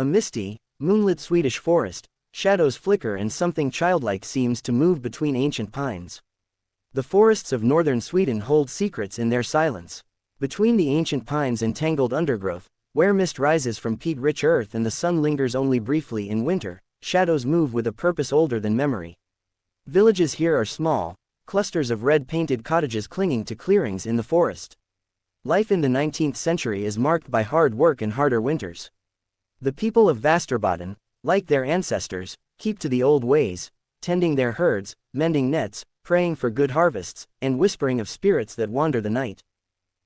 A misty, moonlit Swedish forest, shadows flicker and something childlike seems to move between ancient pines. The forests of northern Sweden hold secrets in their silence. Between the ancient pines and tangled undergrowth, where mist rises from peat-rich earth and the sun lingers only briefly in winter, shadows move with a purpose older than memory. Villages here are small, clusters of red-painted cottages clinging to clearings in the forest. Life in the 19th century is marked by hard work and harder winters. The people of Västerbotten, like their ancestors, keep to the old ways, tending their herds, mending nets, praying for good harvests, and whispering of spirits that wander the night.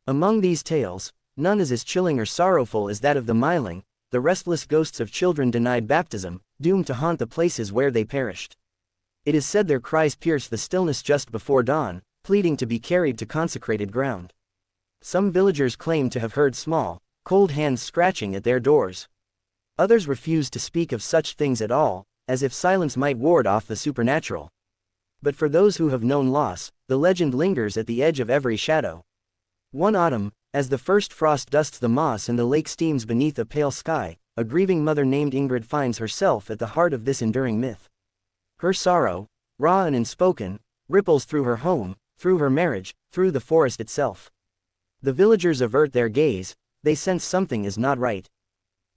Among these tales, none is as chilling or sorrowful as that of the Myling, the restless ghosts of children denied baptism, doomed to haunt the places where they perished. It is said their cries pierce the stillness just before dawn, pleading to be carried to consecrated ground. Some villagers claim to have heard small, cold hands scratching at their doors. Others refuse to speak of such things at all, as if silence might ward off the supernatural. But for those who have known loss, the legend lingers at the edge of every shadow. One autumn, as the first frost dusts the moss and the lake steams beneath a pale sky, a grieving mother named Ingrid finds herself at the heart of this enduring myth. Her sorrow, raw and unspoken, ripples through her home, through her marriage, through the forest itself. The villagers avert their gaze, they sense something is not right.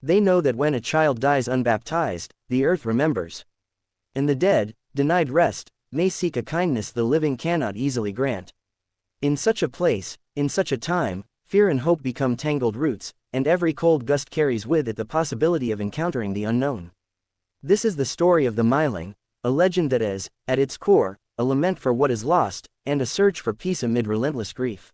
They know that when a child dies unbaptized, the earth remembers. And the dead, denied rest, may seek a kindness the living cannot easily grant. In such a place, in such a time, fear and hope become tangled roots, and every cold gust carries with it the possibility of encountering the unknown. This is the story of the Myling, a legend that is, at its core, a lament for what is lost, and a search for peace amid relentless grief.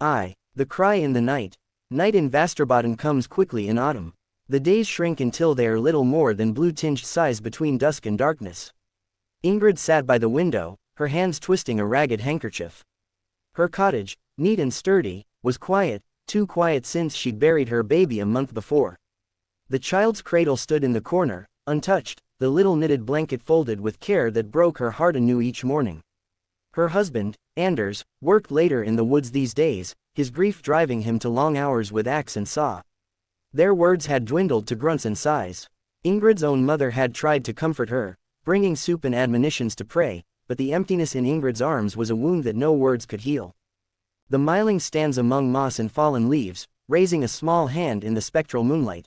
The cry in the night. Night in Västerbotten comes quickly in autumn. The days shrink until they are little more than blue-tinged sighs between dusk and darkness. Ingrid sat by the window, her hands twisting a ragged handkerchief. Her cottage, neat and sturdy, was quiet, too quiet since she'd buried her baby a month before. The child's cradle stood in the corner, untouched, the little knitted blanket folded with care that broke her heart anew each morning. Her husband, Anders, worked later in the woods these days, his grief driving him to long hours with axe and saw. Their words had dwindled to grunts and sighs. Ingrid's own mother had tried to comfort her, bringing soup and admonitions to pray, but the emptiness in Ingrid's arms was a wound that no words could heal. The Myling stands among moss and fallen leaves, raising a small hand in the spectral moonlight.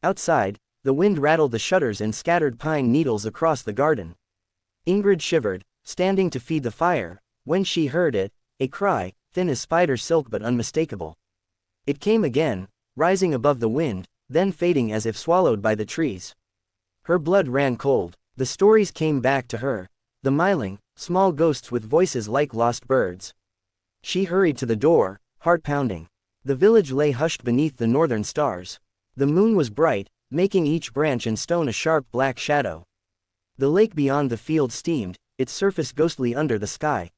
Outside, the wind rattled the shutters and scattered pine needles across the garden. Ingrid shivered, standing to feed the fire, when she heard it, a cry, thin as spider silk but unmistakable. It came again, rising above the wind, then fading as if swallowed by the trees. Her blood ran cold. The stories came back to her. The Myling, small ghosts with voices like lost birds. She hurried to the door, heart pounding. The village lay hushed beneath the northern stars. The moon was bright, making each branch and stone a sharp black shadow. The lake beyond the field steamed, its surface ghostly under the sky.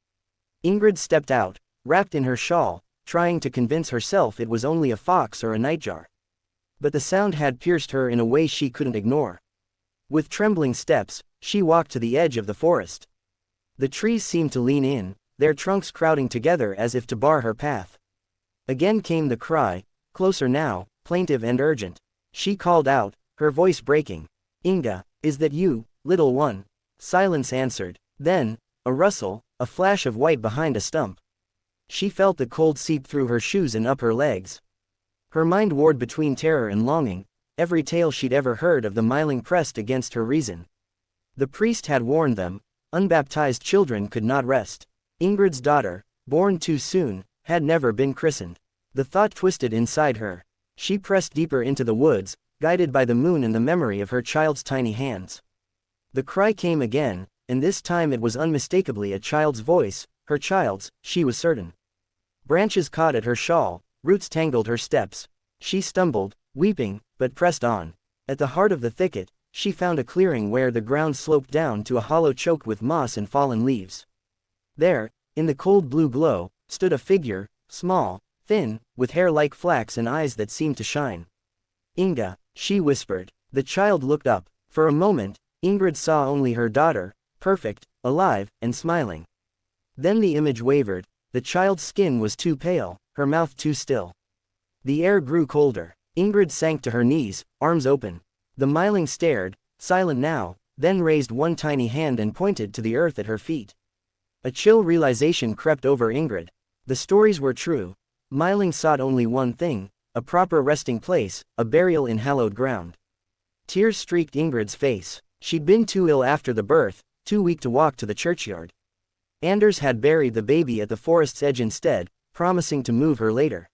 Ingrid stepped out, wrapped in her shawl, trying to convince herself it was only a fox or a nightjar. But the sound had pierced her in a way she couldn't ignore. With trembling steps, she walked to the edge of the forest. The trees seemed to lean in, their trunks crowding together as if to bar her path. Again came the cry, closer now, plaintive and urgent. She called out, her voice breaking. "Inga, is that you, little one?" Silence answered. Then, a rustle, a flash of white behind a stump. She felt the cold seep through her shoes and up her legs. Her mind warred between terror and longing. Every tale she'd ever heard of the Myling pressed against her reason. The priest had warned them, unbaptized children could not rest. Ingrid's daughter, born too soon, had never been christened. The thought twisted inside her. She pressed deeper into the woods, guided by the moon and the memory of her child's tiny hands. The cry came again, and this time it was unmistakably a child's voice, her child's, she was certain. Branches caught at her shawl, roots tangled her steps. She stumbled, weeping, but pressed on. At the heart of the thicket, she found a clearing where the ground sloped down to a hollow choked with moss and fallen leaves. There, in the cold blue glow, stood a figure, small, thin, with hair like flax and eyes that seemed to shine. "Inga," she whispered. The child looked up. For a moment, Ingrid saw only her daughter, perfect, alive, and smiling. Then the image wavered. The child's skin was too pale, her mouth too still. The air grew colder. Ingrid sank to her knees, arms open. The Myling stared, silent now, then raised one tiny hand and pointed to the earth at her feet. A chill realization crept over Ingrid. The stories were true. Myling sought only one thing, a proper resting place, a burial in hallowed ground. Tears streaked Ingrid's face. She'd been too ill after the birth, too weak to walk to the churchyard. Anders had buried the baby at the forest's edge instead, promising to move her later.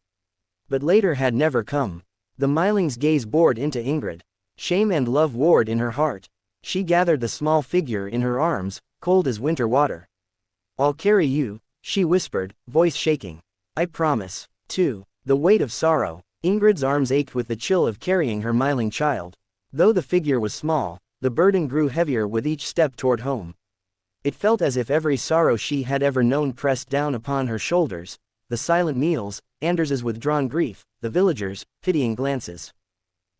But later had never come. The Myling's gaze bored into Ingrid. Shame and love warred in her heart. She gathered the small figure in her arms, cold as winter water. "I'll carry you," she whispered, voice shaking. "I promise." 2. The weight of sorrow. Ingrid's arms ached with the chill of carrying her Myling child. Though the figure was small, the burden grew heavier with each step toward home. It felt as if every sorrow she had ever known pressed down upon her shoulders, the silent meals, Anders's withdrawn grief, the villagers' pitying glances.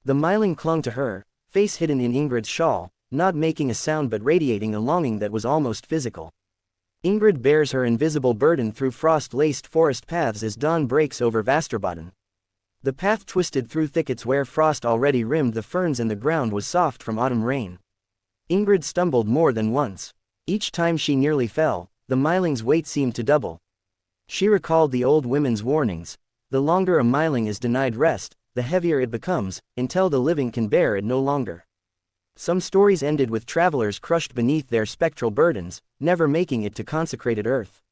The Myling clung to her, face hidden in Ingrid's shawl, not making a sound but radiating a longing that was almost physical. Ingrid bears her invisible burden through frost-laced forest paths as dawn breaks over Vasterbotten. The path twisted through thickets where frost already rimmed the ferns and the ground was soft from autumn rain. Ingrid stumbled more than once. Each time she nearly fell, the Myling's weight seemed to double. She recalled the old women's warnings. The longer a Myling is denied rest, the heavier it becomes, until the living can bear it no longer. Some stories ended with travelers crushed beneath their spectral burdens, never making it to consecrated earth.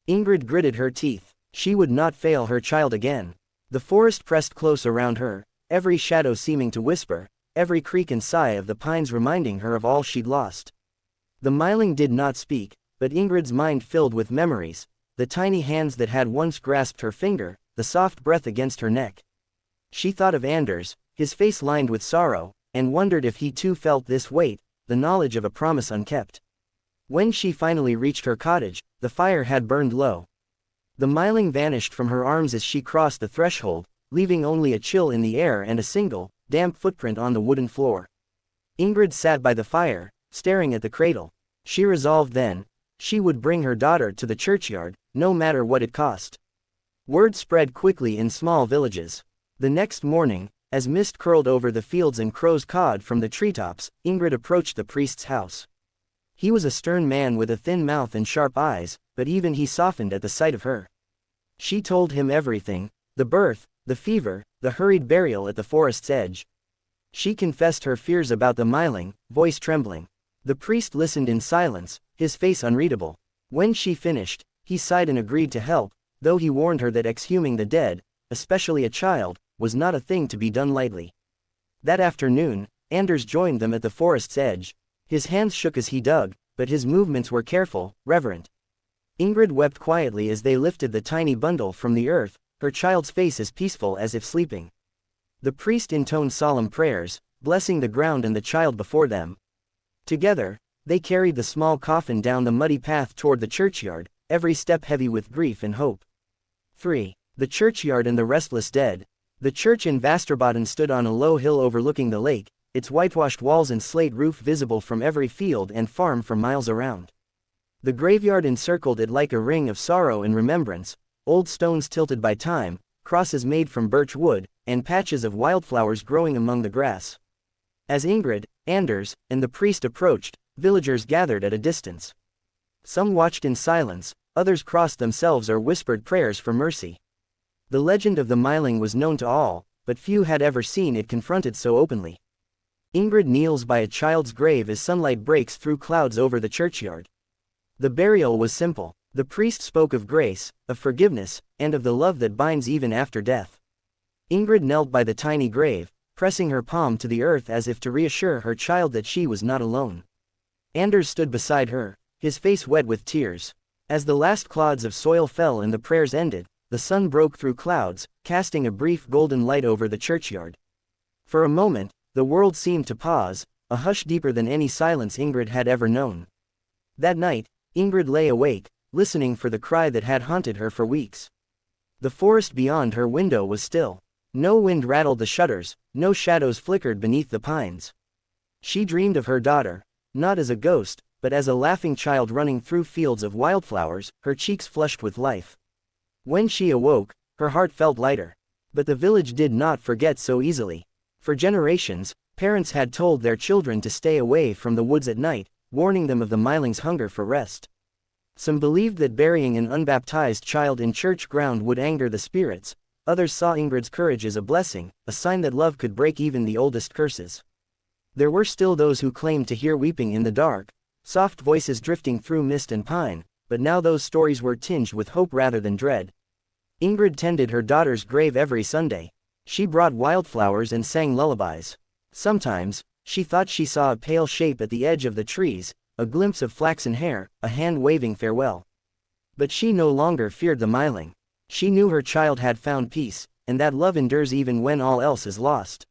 Ingrid gritted her teeth. She would not fail her child again. The forest pressed close around her, every shadow seeming to whisper, every creak and sigh of the pines reminding her of all she'd lost. The Myling did not speak, but Ingrid's mind filled with memories, the tiny hands that had once grasped her finger, the soft breath against her neck. She thought of Anders, his face lined with sorrow, and wondered if he too felt this weight, the knowledge of a promise unkept. When she finally reached her cottage, the fire had burned low. The Myling vanished from her arms as she crossed the threshold, leaving only a chill in the air and a single, damp footprint on the wooden floor. Ingrid sat by the fire, staring at the cradle. She resolved then, she would bring her daughter to the churchyard, no matter what it cost. Word spread quickly in small villages. The next morning, as mist curled over the fields and crows cawed from the treetops, Ingrid approached the priest's house. He was a stern man with a thin mouth and sharp eyes, but even he softened at the sight of her. She told him everything, the birth, the fever, the hurried burial at the forest's edge. She confessed her fears about the Myling, voice trembling. The priest listened in silence, his face unreadable. When she finished, he sighed and agreed to help, though he warned her that exhuming the dead, especially a child, was not a thing to be done lightly. That afternoon, Anders joined them at the forest's edge. His hands shook as he dug, but his movements were careful, reverent. Ingrid wept quietly as they lifted the tiny bundle from the earth, her child's face as peaceful as if sleeping. The priest intoned solemn prayers, blessing the ground and the child before them. Together, they carried the small coffin down the muddy path toward the churchyard, every step heavy with grief and hope. 3. The churchyard and the restless dead. The church in Vasterbotten stood on a low hill overlooking the lake, its whitewashed walls and slate roof visible from every field and farm for miles around. The graveyard encircled it like a ring of sorrow and remembrance, old stones tilted by time, crosses made from birch wood, and patches of wildflowers growing among the grass. As Ingrid, Anders, and the priest approached, villagers gathered at a distance. Some watched in silence, others crossed themselves or whispered prayers for mercy. The legend of the Myling was known to all, but few had ever seen it confronted so openly. Ingrid kneels by a child's grave as sunlight breaks through clouds over the churchyard. The burial was simple. The priest spoke of grace, of forgiveness, and of the love that binds even after death. Ingrid knelt by the tiny grave, pressing her palm to the earth as if to reassure her child that she was not alone. Anders stood beside her, his face wet with tears. As the last clods of soil fell and the prayers ended, the sun broke through clouds, casting a brief golden light over the churchyard. For a moment, the world seemed to pause, a hush deeper than any silence Ingrid had ever known. That night, Ingrid lay awake, listening for the cry that had haunted her for weeks. The forest beyond her window was still. No wind rattled the shutters, no shadows flickered beneath the pines. She dreamed of her daughter, not as a ghost, but as a laughing child running through fields of wildflowers, her cheeks flushed with life. When she awoke, her heart felt lighter. But the village did not forget so easily. For generations, Parents had told their children to stay away from the woods at night, warning them of the Myling's hunger for rest. Some believed that burying an unbaptized child in church ground would anger the spirits, others saw Ingrid's courage as a blessing, a sign that love could break even the oldest curses. There were still those who claimed to hear weeping in the dark, soft voices drifting through mist and pine, but now those stories were tinged with hope rather than dread. Ingrid tended her daughter's grave every Sunday. She brought wildflowers and sang lullabies. Sometimes, she thought she saw a pale shape at the edge of the trees, a glimpse of flaxen hair, a hand waving farewell. But she no longer feared the Myling. She knew her child had found peace, and that love endures even when all else is lost.